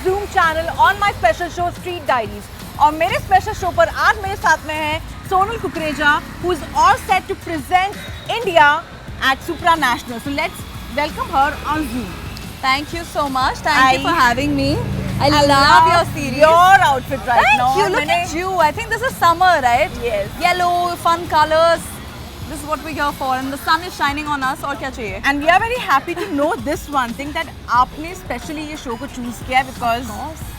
Zoom channel on my special show Street Diaries. और मेरे special show पर आज मेरे साथ में है Sonal Kukreja, who is all set to present India at Supranational. So let's welcome her on Zoom. Thank you so much. Thank you for having me. I love your series. Your outfit right Thank now. you. Look at you. I think this is summer, right? Yes. Yellow, fun colors. This is what we're here for, and the sun is shining on us. और क्या चाहिए? And we are very happy to know this one thing that आपने specially ये show को choose किया because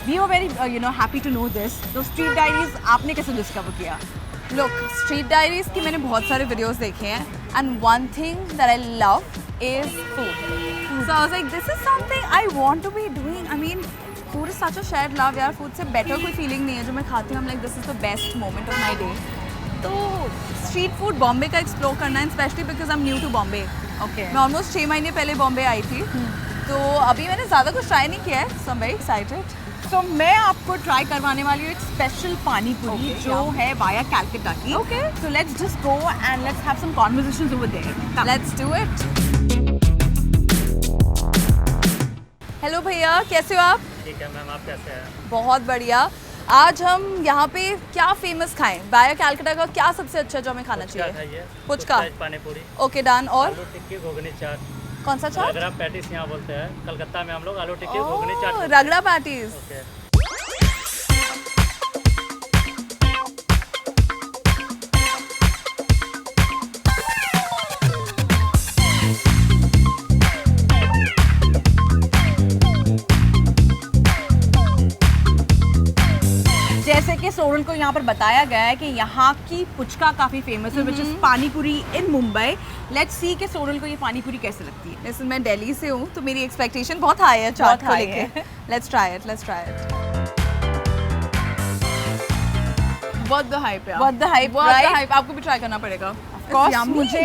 we were very happy to know this. So Street Diaries आपने कैसे discover किया? Look, Street Diaries की मैंने बहुत सारे videos देखे हैं, and one thing that I love is food. So I was like, this is something I want to be doing. I mean, food is such a shared love. यार, food से better कोई feeling नहीं है जो मैं खाती हूँ. I'm like, this is the best moment of my day. तो स्ट्रीट फूड बॉम्बे का एक्सप्लोर करना है, specially because I am new to Bombay. Okay. मैं ऑलमोस्ट 6 महीने पहले बॉम्बे आई थी, तो अभी मैंने ज़्यादा कुछ ट्राई नहीं किया है. So I am very excited. So मैं आपको ट्राई करवाने वाली हूँ एक स्पेशल पानी पूरी जो है वाया कैलकाटा की. Okay. So let's just go and let's have some conversations over there. Let's do it. Hello भैया, कैसे हो आप? ठीक है मैम, आप कैसे हैं? बहुत बढ़िया. आज हम यहाँ पे क्या फेमस खाएं? वाया कैलकाटा का क्या सबसे अच्छा जो हमें खाना चाहिए? पुचका, पानी पूरी. Okay done. और आलू टिक्की, घुगनी, चाट. कौन सा चाट? रगड़ा पैटीज यहाँ बोलते हैं. कलकत्ता में हम लोग आलू टिक्की, घुगनी, चाट. रगड़ा पैटीज. ओके. जैसे कि सोनल को यहाँ पर बताया गया है कि यहाँ की पुचका काफ़ी फेमस है विच इज़ पानी पूरी इन मुंबई. लेट्स सी कि सोनल को ये पानी पूरी कैसे लगती है. जैसे मैं दिल्ली से हूँ तो मेरी एक्सपेक्टेशन बहुत हाई है चाट को लेके. Let's try it. बहुत द हाइप है. बहुत द हाइप. आपको भी ट्राई करना पड़ेगा.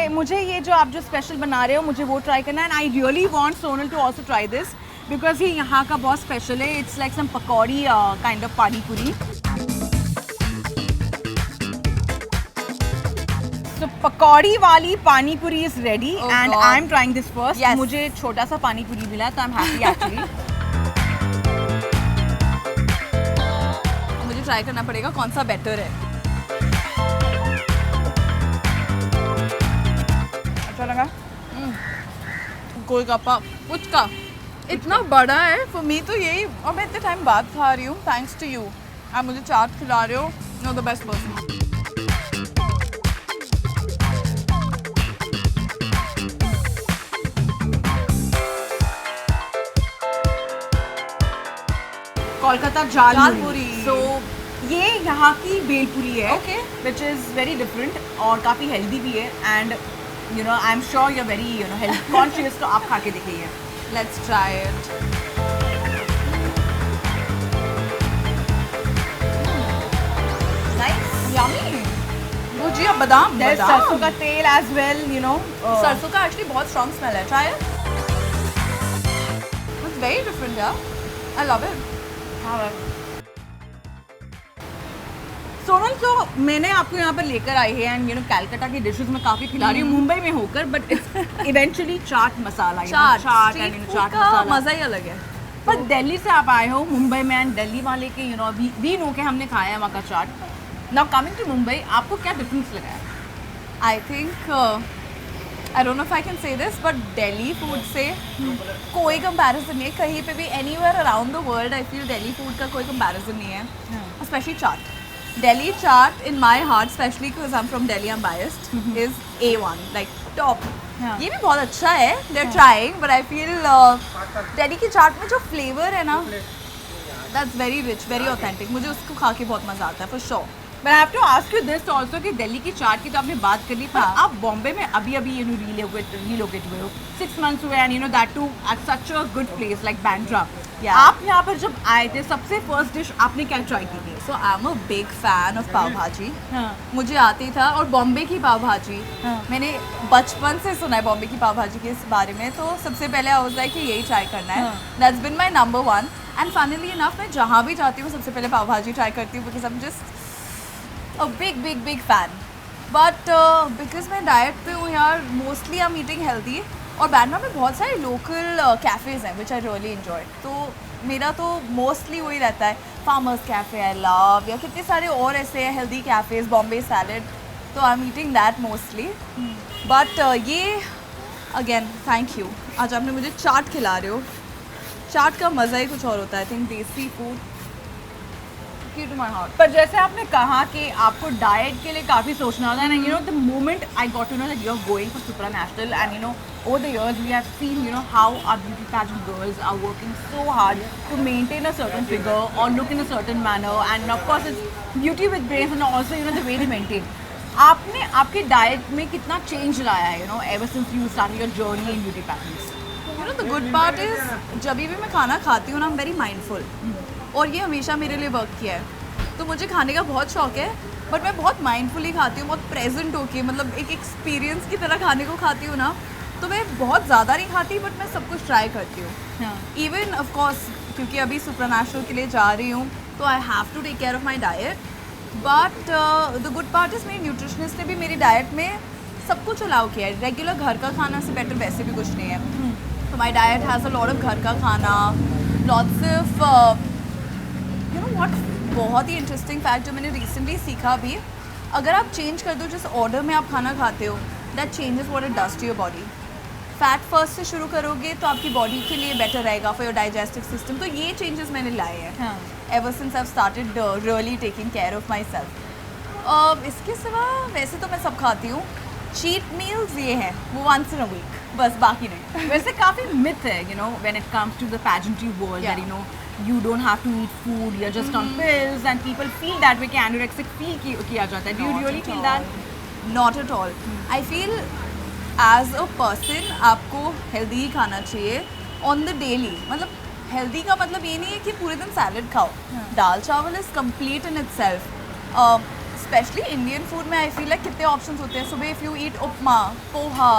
मुझे ये जो आप जो स्पेशल बना रहे हो मुझे वो ट्राई करना है. And I really want Sonal to also try this because ये यहाँ का बहुत स्पेशल है. It's like some pakodi kind of pani puri. तो पकौड़ी वाली pani puri is ready and I am trying this first. मुझे छोटा सा पानी पूरी मिला तो आई एम हैप्पी एक्चुअली. मुझे ट्राई करना पड़ेगा कौन सा बेटर है. अच्छा लगा. गोलगप्पा पुचका इतना बड़ा है फॉर मी तो यही, और मैं इतने टाइम बाद खा रही हूँ थैंक्स टू यू. आप मुझे चाट खिला रहे हो. Know the best person. Kolkata जालपूरी. पूरी. सो ये यहाँ की बेलपूरी है. Okay. Which is very different और काफ़ी हेल्दी भी है. And I am sure you are very health conscious. तो आप खा के देखिए. Let's try it. Nice. Yummy. Bhujia बादाम. सरसों का तेल एज वेल. सरसों का एक्चुअली बहुत स्ट्रॉन्ग स्मेल है. Try it. It's very different यार. I love it. सोनल, तो मैंने आपको यहाँ पर लेकर आई है एंड कैलकाटा की डिशेस में काफ़ी खिला रही हूँ मुंबई में होकर, बट इवेंचुअली चाट मसाला. चाट का मज़ा ही अलग है. पर दिल्ली से आप आए हो मुंबई में एंड दिल्ली वाले के वी नो के हमने खाया है वहाँ का चाट. नाउ कमिंग टू मुंबई, आपको क्या डिफरेंस लगा है? आई think I don't know if I can say this but Delhi food से कोई कंपैरिजन नहीं है कहीं पे भी. Anywhere around the world I feel Delhi food का कोई कंपैरिजन नहीं है. Specially chaat. Delhi chaat in my heart, especially because I'm from Delhi, I'm biased, is A1, like top. ये भी बहुत अच्छा है. They're trying, but I feel Delhi की चाट में जो flavor है ना, that's very rich, very authentic. मुझे उसको खा के बहुत मजा आता है, for sure. But I have to ask you this also कि दिल्ली की चाट की तो आपने बात कर ली, पर आप बॉम्बे में अभी relocate हुए हो. 6 months हुए and that too at such a good place like Bandra. आप यहाँ पर जब आए थे सबसे फर्स्ट डिश आपने क्या ट्राई की थी? So I'm a big fan of पाव भाजी. मुझे आती था. और बॉम्बे की पाव भाजी मैंने बचपन से सुना है बॉम्बे की पाव भाजी के इस बारे में, तो सबसे पहले आई वाज लाइक कि यही ट्राई करना है. That's been my number one. And funnily enough मैं जहाँ भी जाती हूँ सबसे पहले पाव भाजी ट्राई करती हूँ because I'm just a big fan. But because मैं डाइट पे हूँ यार, mostly I am eating healthy. और बैंड्रा में बहुत सारे लोकल कैफ़ेज़ हैं विच आई रियली इन्जॉय. तो मेरा तो मोस्टली वही रहता है, फार्मर्स कैफ़े आई लव, या कितने सारे और ऐसे हैं हेल्दी कैफ़ेज़, बॉम्बे सैलड, तो I am eating that mostly. But ये अगेन थैंक यू, आज आपने मुझे चाट खिला रहे हो. चाट का मज़ा ही कुछ और होता है. आई थिंक देसी फूड की टू माई हार्ट. पर जैसे आपने कहा कि आपको डाइट के लिए काफ़ी सोचना होता है ना, you know the moment I got to know that you are going for supranational and you know over the years we have seen you know how our beauty pageant girls are working so hard to maintain a certain figure or look in a certain manner, and of course it's beauty with brains and also you know the way they maintain. आपने आपके diet में कितना change लाया है, you know, ever since you started your journey in beauty pageants? You know the good part is जब भी मैं खाना खाती हूँ ना, I'm very mindful, और ये हमेशा मेरे लिए वर्क किया है. तो मुझे खाने का बहुत शौक है, बट मैं बहुत माइंडफुली खाती हूँ, बहुत प्रेजेंट होके, मतलब एक एक्सपीरियंस की तरह खाने को खाती हूँ ना. तो मैं बहुत ज़्यादा नहीं खाती, बट मैं सब कुछ ट्राई करती हूँ. इवन ऑफ कोर्स क्योंकि अभी सुपरनेशनल के लिए जा रही हूँ, तो I have to take care of my diet. But the good part is मेरी न्यूट्रिशनिस्ट ने भी मेरी डाइट में सब कुछ अलाउ किया है. रेगुलर घर का खाना से बेटर वैसे भी कुछ नहीं है. तो my diet has a lot of घर का खाना, lots of you know what, बहुत ही इंटरेस्टिंग फैक्ट जो मैंने रिसेंटली सीखा भी, अगर आप चेंज कर दो जिस ऑर्डर में आप खाना खाते हो, that changes what it does to your body. Fat first से शुरू करोगे तो आपकी बॉडी के लिए बेटर रहेगा फॉर योर डाइजेस्टिव सिस्टम. तो ये चेंजेस मैंने लाए हैं ever since I started really taking care of my self. इसके सिवा वैसे तो मैं सब खाती हूँ. चीट मील्स ये हैं वो वंस इन अ वीक, बस, बाकी नहीं. वैसे काफ़ी myth है you know when it comes to the pageantry world that you know you don't have to eat food, you're just on pills, and people feel that way कि anorexic feel किया जाता है. Do you really feel that? Not at all. I feel as a person आपको healthy ही खाना चाहिए on the daily. मतलब healthy का मतलब ये नहीं है कि पूरे दिन सैलड खाओ. दाल चावल is complete in it self. Specially Indian food में आई फील लाइक कितने ऑप्शंस होते हैं. सुबह if you eat upma, poha,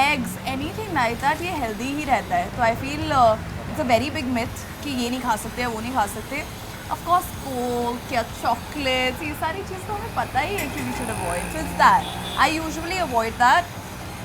eggs, anything like that, ये हेल्दी ही रहता है. तो I feel it's a very big myth कि ये नहीं खा सकते या वो नहीं खा सकते. ऑफ कोर्स कोक या चॉकलेट्स, ये सारी चीज़ तो हमें पता ही है कि we should avoid. So it's that I usually avoid that.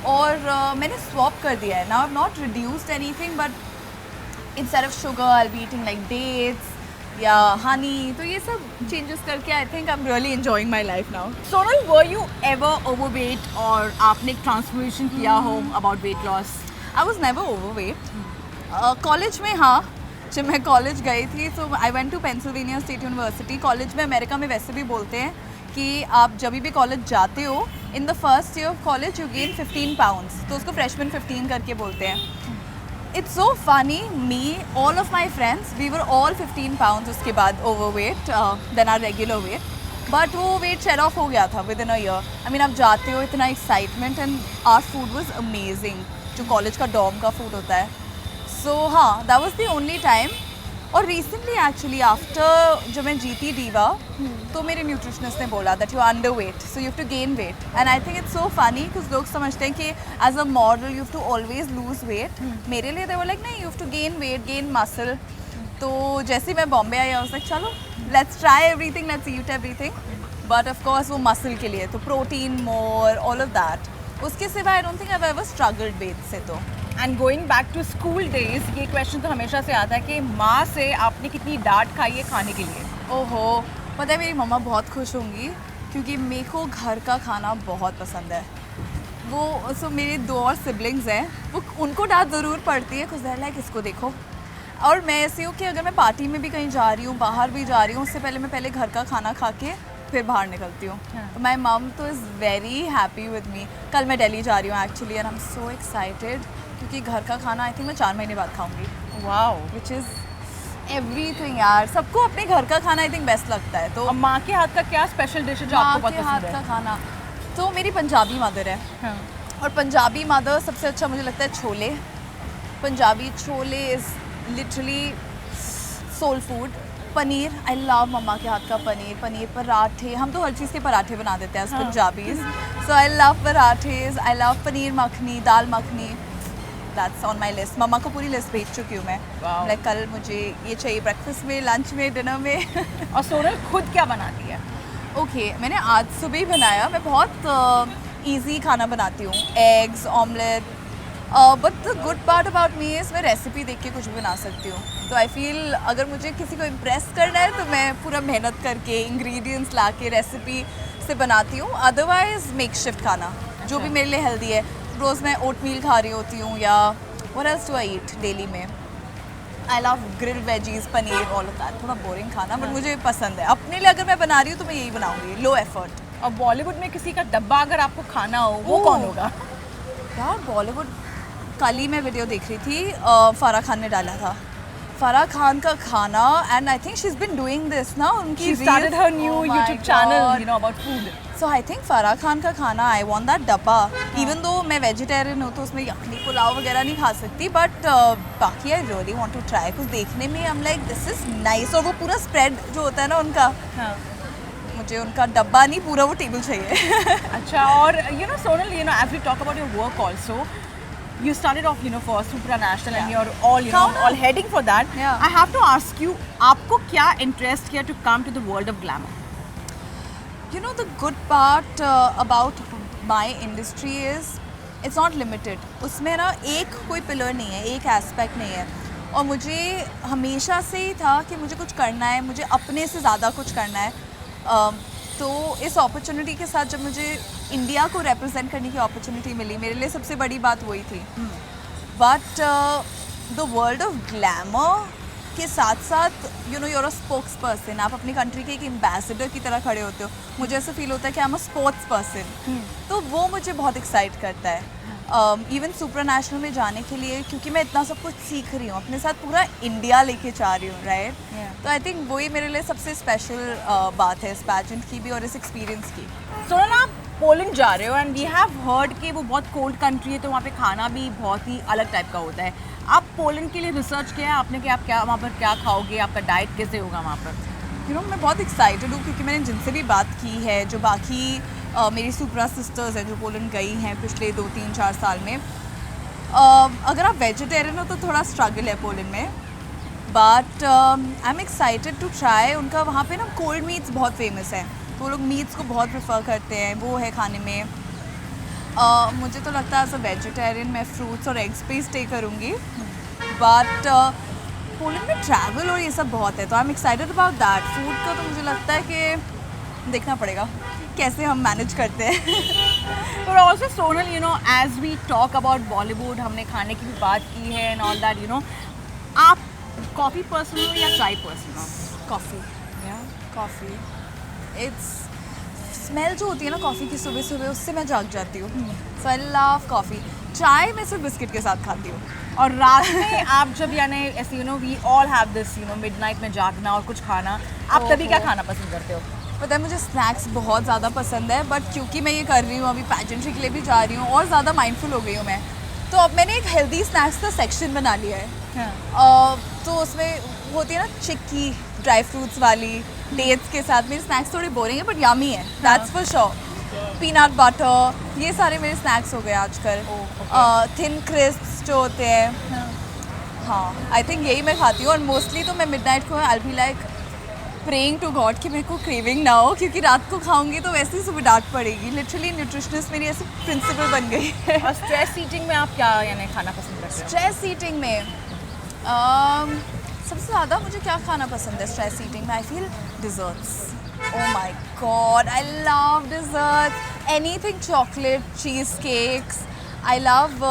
और मैंने स्वॉप कर दिया है. Now I have not reduced anything, but instead of sugar I will be eating like dates या हनी. तो ये सब चेंजेस करके I think I am really enjoying my life now. Sonal, were you ever overweight और आपने एक transformation किया हो about weight loss? I was never overweight. College में हाँ, जब मैं कॉलेज गई थी तो I went to Pennsylvania State University. College में अमेरिका में वैसे भी बोलते हैं कि आप जब भी कॉलेज जाते हो, in the first year of college you gain 15 pounds. तो उसको फ्रेशमैन 15 करके बोलते हैं. It's so funny, me all of my friends we were all 15 pounds उसके बाद overweight than our regular weight. But वो वेट शेड ऑफ हो गया था within a year. I mean आप जाते हो, इतना excitement, and our food was amazing, जो कॉलेज का डॉम का फूड होता है. सो हाँ, that was the only time. और रिसेंटली एक्चुअली आफ्टर जब मैं जीती डीवा, तो मेरे न्यूट्रिशनिस्ट ने बोला that you are underweight, so you have to gain weight. And I think it's so funny कुछ लोग समझते हैं कि as a model you have to always lose weight. मेरे लिए दे वर लाइक नहीं, you have to gain weight, gain muscle. तो जैसे ही मैं बॉम्बे आई, आई वाज लाइक चलो let's try everything, let's eat everything. But of course वो muscle के लिए तो protein more, all of that. उसके सिवा I don't think I ever struggled weight से. तो and going back to school days, ये क्वेश्चन तो हमेशा से आता है कि माँ से आपने कितनी डांट खाई है खाने के लिए? ओहो, पता है मेरी मम्मा बहुत खुश होंगी क्योंकि मेरे को घर का खाना बहुत पसंद है. वो सो मेरे 2 और सिबलिंग्स हैं, वो उनको डांट ज़रूर पड़ती है, कुछ देर लाइक इसको देखो. और मैं ऐसी हूँ कि अगर मैं पार्टी में भी कहीं जा रही हूँ, बाहर भी जा रही हूँ, उससे पहले मैं पहले घर का खाना खा के फिर बाहर निकलती हूँ. तो माई मम तो is very happy with me. कल मैं दिल्ली जा रही हूँ actually, and I am so excited क्योंकि घर का खाना आई थिंक मैं 4 महीने बाद खाऊंगी. वाओ, विच इज़ एवरीथिंग यार. सबको अपने घर का खाना आई थिंक बेस्ट लगता है. तो माँ के हाथ का क्या स्पेशल डिश है जो आपको बहुत माँ के हाथ पसंद का है? खाना तो मेरी पंजाबी मदर है. हाँ. और पंजाबी मदर सबसे अच्छा मुझे लगता है chole. Punjabi chole is literally soul food. Paneer, I love मम्मा के हाथ का पनीर. पनीर पराठे, हम तो हर चीज़ के पराठे बना देते हैं Punjabis. So I love parathas, I love paneer makhani, dal makhani. That's on my list. मम्मा को पूरी लिस्ट भेज चुकी हूँ मैं. लाइक कल मुझे ये चाहिए ब्रेकफास्ट में, लंच में, डिनर में. और सोनल खुद क्या बनाती है? ओके, मैंने आज सुबह ही बनाया. मैं बहुत ईजी खाना बनाती हूँ. Eggs, omelette, but the good part about me is मैं रेसिपी देख के कुछ भी बना सकती हूँ. तो आई फील अगर मुझे किसी को इम्प्रेस करना है तो मैं पूरा मेहनत करके इंग्रेडिएंट्स ला के रेसिपी से बनाती हूँ. अदरवाइज मेक शिफ्ट खाना जो भी मेरे लिए हेल्दी है. रोज़ मैं ओट मील खा रही होती हूँ या what else do I eat daily में. I love grill veggies, paneer, all of that. थोड़ा बोरिंग खाना बट मुझे पसंद है. अपने लिए अगर मैं बना रही हूँ तो मैं यही बनाऊँगी, लो एफर्ट. और बॉलीवुड में किसी का डब्बा अगर आपको खाना हो वो कौन होगा? यार बॉलीवुड, कल ही मैं वीडियो देख रही थी, फराह खान ने डाला था. फराह खान का खाना, and I think she is been doing this ना, उनकी She started her new YouTube channel, you know, about food. So I think Farah Khan का खाना, आई वांट दैट डब्बा. इवन दो मैं वेजिटेरियन हूँ तो उसमें यखनी पुलाव वगैरह नहीं खा सकती, बट बाकी I really want to try. कुछ देखने में I am like this is nice. और वो पूरा स्प्रेड जो होता है ना उनका, मुझे उनका डब्बा नहीं, पूरा वो टेबल चाहिए. अच्छा, और you know, Sonal, you know, as we talk about your work also, you started off, you know, for supranational and you're all, you know, all heading for that. Yeah. I have to ask you, आपको क्या interest किया to come to the world of glamour? You know, the good part about my industry is it's not limited. उसमें ना एक कोई pillar नहीं है, एक एस्पेक्ट नहीं है. और मुझे हमेशा से ही था कि मुझे कुछ करना है, मुझे अपने से ज़्यादा कुछ करना है. तो इस अपॉर्चुनिटी के साथ जब मुझे इंडिया को रिप्रेजेंट करने की अपॉर्चुनिटी मिली, मेरे लिए सबसे बड़ी बात वही थी. But the world of glamour के साथ साथ you know, you're a spokes person. आप अपनी कंट्री के एक एम्बेसडर की तरह खड़े होते हो. मुझे ऐसा फील होता है कि I am a sports person. तो वो मुझे बहुत एक्साइट करता है. इवन सुपरनेशनल में जाने के लिए, क्योंकि मैं इतना सब कुछ सीख रही हूँ, अपने साथ पूरा इंडिया लेके जा रही हूँ, राइट. तो आई थिंक वही मेरे लिए सबसे स्पेशल बात है इस पैजेंट की भी और इस एक्सपीरियंस की. सोनल, आप पोलैंड जा रहे हो एंड वी हैव हर्ड कि वो बहुत कोल्ड कंट्री है, तो वहाँ पे खाना भी बहुत ही अलग टाइप का होता है. आप पोलैंड के लिए रिसर्च किया है आपने कि आप क्या वहाँ पर क्या खाओगे, आपका डाइट कैसे होगा वहाँ पर? यू नो, मैं बहुत एक्साइटेड हूँ क्योंकि मैंने जिनसे भी बात की है, जो बाकी मेरी सुपरा सिस्टर्स हैं जो पोलैंड गई हैं पिछले 2-3-4 साल में, अगर आप वेजिटेरियन हो तो थोड़ा स्ट्रगल है पोलैंड में. But I am excited to try. उनका वहाँ पे ना कोल्ड मीट्स बहुत फेमस है, तो वो लोग मीट्स को बहुत प्रेफर करते हैं, वो है खाने में. मुझे तो लगता है एज अ वेजिटेरियन मैं फ्रूट्स और एग्स पे ही स्टे करूँगी. बट पोलैंड में ट्रैवल और ये सब बहुत है, तो I am excited about that. Food का तो मुझे लगता है कि देखना पड़ेगा कैसे हम मैनेज करते हैं. और also Sonal, you know, as we talk about Bollywood, हमने खाने की भी बात की है and all that, you know, आप कॉफ़ी पर्सन हो या चाय पर्सन हो? कॉफ़ी. कॉफ़ी, इट्स स्मेल जो होती है ना कॉफ़ी की सुबह सुबह, उससे मैं जाग जाती हूँ. सो आई लव कॉफ़ी. चाय मैं सिर्फ बिस्किट के साथ खाती हूँ. और रात में आप जब, यानी ऐसे, you know, we all have this, you know, midnight में जागना और कुछ खाना, आप तभी क्या खाना पसंद करते हो? पता है, मुझे स्नैक्स बहुत ज़्यादा पसंद है, बट क्योंकि मैं ये कर रही हूँ, अभी पैजेंट्री के लिए भी जा रही हूँ और ज़्यादा माइंडफुल हो गई हूँ मैं, तो अब मैंने एक हेल्दी स्नैक्स का सेक्शन बना लिया है. तो उसमें होती है ना चिक्की, ड्राई फ्रूट्स वाली, डेट्स के साथ. मेरे स्नैक्स थोड़े बोरिंग है बट यामी है, that's for sure. Peanut butter, ये सारे मेरे स्नैक्स हो गए आजकल. थिन क्रिस्प्स जो होते हैं, हाँ, आई थिंक यही मैं खाती हूँ. और मोस्टली तो मैं मिडनाइट को I will be like praying to God कि मेरे को क्रेविंग ना हो, क्योंकि रात को खाऊंगी तो वैसे ही सुबह डांट पड़ेगी. लिटरली न्यूट्रिशनिस्ट मेरी ऐसी प्रिंसिपल बन गई है. और स्ट्रेस ईटिंग में आप क्या यानी खाना पसंद करते हो? स्ट्रेस ईटिंग में सबसे ज़्यादा मुझे क्या खाना पसंद है स्ट्रेस ईटिंग में? I feel desserts. Oh my god, I love desserts. Anything chocolate, cheesecakes. I love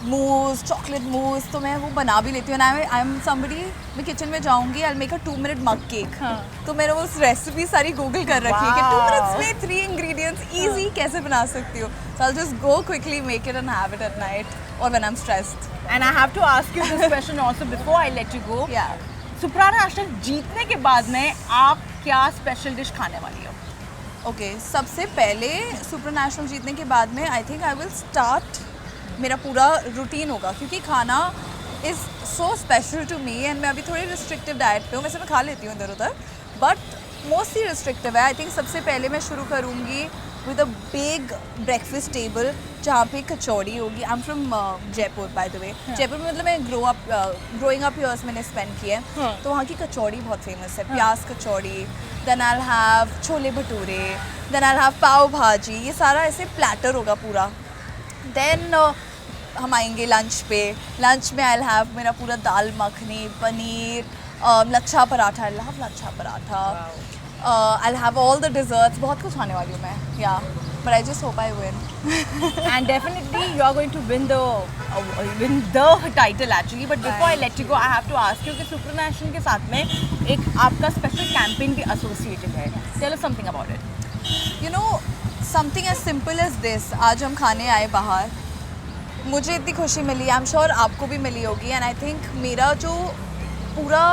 mousse, chocolate mousse, तो मैं वो बना भी लेती हूँ. आई एम समबडी, मैं किचन में जाऊँगी, I make a 2-minute mug cake. तो मैंने वो रेसिपी सारी गूगल कर रखी है कि 2 minutes में 3 ingredients ईजी कैसे बना सकती हूँ. So I'll just go quickly make it and have it at night or when I'm stressed. And I have to ask you this question also before I let you go. Yeah. सुपरनेशनल जीतने के बाद में आप क्या special dish खाने वाली हो? Okay, सबसे पहले सुपरनेशनल जीतने के बाद में I think I will start, मेरा पूरा रूटीन होगा, क्योंकि खाना is so special to me. And मैं अभी थोड़ी रिस्ट्रिक्टिव डाइट पे हूँ, वैसे मैं खा लेती हूँ इधर उधर, बट मोस्टली रिस्ट्रिक्टिव है. आई थिंक सबसे पहले मैं शुरू करूँगी with a big breakfast table जहाँ पे कचौड़ी होगी. I am from Jaipur by the way. Jaipur में मतलब मैं ग्रोइंग अप ईयर्स मैंने स्पेंड किए हैं, तो वहाँ की कचौड़ी बहुत फेमस है. Pyaaz kachori, then I will have chole bhature, then I will have pav bhaji. ये सारा ऐसे प्लेटर होगा पूरा. देन हम आएंगे लंच पे, लंच में आई हैव मेरा पूरा dal makhani, paneer, lachha paratha, I love lachha paratha, I have all the desserts, बहुत कुछ खाने वाली हूँ मैं, yeah but I just hope I win. And definitely you are going to win the title actually. But before I let you go, I have to ask you कि सुपरनेशनल के साथ में एक आपका स्पेशल कैंपेन भी एसोसिएटेड है. Tell us something about it. You know, something as simple as this. आज हम खाने आए बाहर, मुझे इतनी खुशी मिली, आई एम श्योर आपको भी मिली होगी. एंड आई थिंक मेरा जो पूरा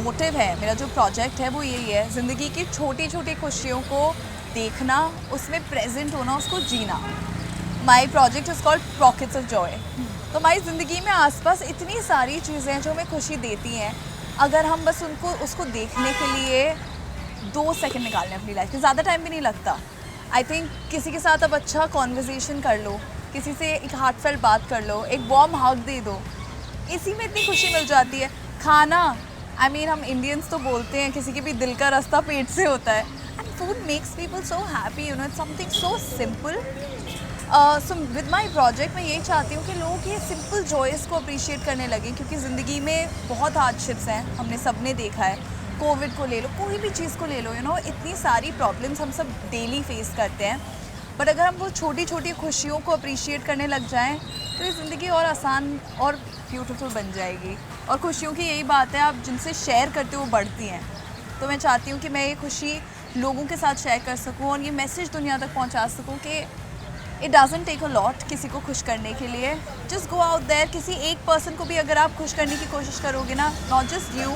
मोटिव है, मेरा जो प्रोजेक्ट है वो यही है, ज़िंदगी की छोटी छोटी खुशियों को देखना, उसमें प्रेजेंट होना, उसको जीना. My project is called pockets of joy. तो हमारी ज़िंदगी में आसपास इतनी सारी चीज़ें हैं जो हमें खुशी देती हैं, अगर हम बस उसको देखने के लिए 2 सेकंड निकालने अपनी लाइफ में, ज़्यादा टाइम भी नहीं लगता. आई थिंक किसी के साथ अब अच्छा कॉन्वर्जेसन कर लो, किसी से एक हार्टफेल्ट बात कर लो, एक वार्म हग दे दो, इसी में इतनी खुशी मिल जाती है. खाना, आई मीन हम इंडियंस तो बोलते हैं किसी के भी दिल का रास्ता पेट से होता है. And food makes people so happy, you know, it's something so simple. So with my project मैं यही चाहती हूँ कि लोग ये सिंपल जॉयस को अप्रिशिएट करने लगें, क्योंकि ज़िंदगी में बहुत हार्डशिप्स हैं, हमने सब ने देखा है. कोविड को ले लो, कोई भी चीज़ को ले लो, यू नो, इतनी सारी प्रॉब्लम्स हम सब डेली फेस करते हैं. बट अगर हम वो छोटी छोटी खुशियों को अप्रिशिएट करने लग जाएं तो ये ज़िंदगी और आसान और ब्यूटीफुल बन जाएगी. और खुशियों की यही बात है, आप जिनसे शेयर करते हो वो बढ़ती हैं. तो मैं चाहती हूँ कि मैं ये खुशी लोगों के साथ शेयर कर सकूँ और ये मैसेज दुनिया तक पहुँचा सकूँ कि it doesn't take a lot किसी को खुश करने के लिए. जस्ट गो आउट देयर, किसी एक पर्सन को भी अगर आप खुश करने की कोशिश करोगे ना, not just you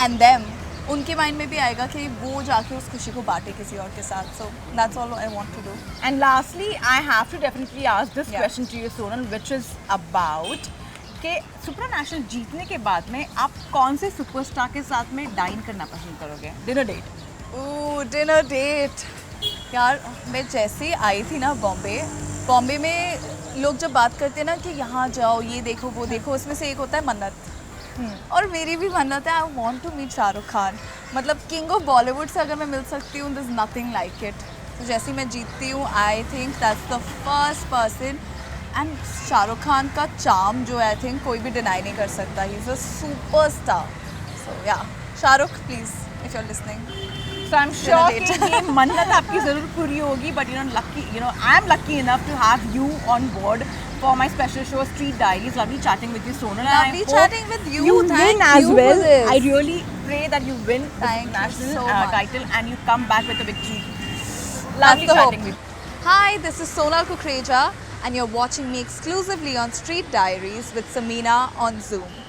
and them, उनके माइंड में भी आएगा कि वो जाके उस खुशी को बांटे किसी और के साथ. So that's all I want to do. And lastly, I have to definitely ask this Yeah. question to you, Sonal, which is about कि सुपरनेशनल जीतने के बाद में आप कौन से सुपरस्टार के साथ में डाइन करना पसंद करोगे? Dinner date. Oh, dinner date. यार मैं जैसे ही आई थी ना बॉम्बे में लोग जब बात करते हैं ना कि यहाँ जाओ, ये देखो, वो देखो, उसमें से एक होता है मन्नत. और मेरी भी मन्नत है, I want to meet Shahrukh Khan. मतलब किंग ऑफ बॉलीवुड से अगर मैं मिल सकती हूँ, दिस नथिंग लाइक इट. तो जैसे ही मैं जीतती हूँ, I think that's the first person. And Shahrukh Khan का चार्म जो है, आई थिंक कोई भी डिनाई नहीं कर सकता. He is a super star. So yeah Shahrukh, please if you are listening. So I'm sure कि ये मन्नत आपकी ज़रूर पूरी होगी. But you know, I'm lucky enough to have you on board for my special show, Street Diaries. Lovely chatting with you, Sonal. Lovely chatting with you. You Thank win as you well. for this. I really pray that you win the Thank you national so much. title and you come back with a victory. That's Lovely the chatting hope. with you. Hi, this is Sonal Kukreja and you're watching me exclusively on Street Diaries with Samina on Zoom.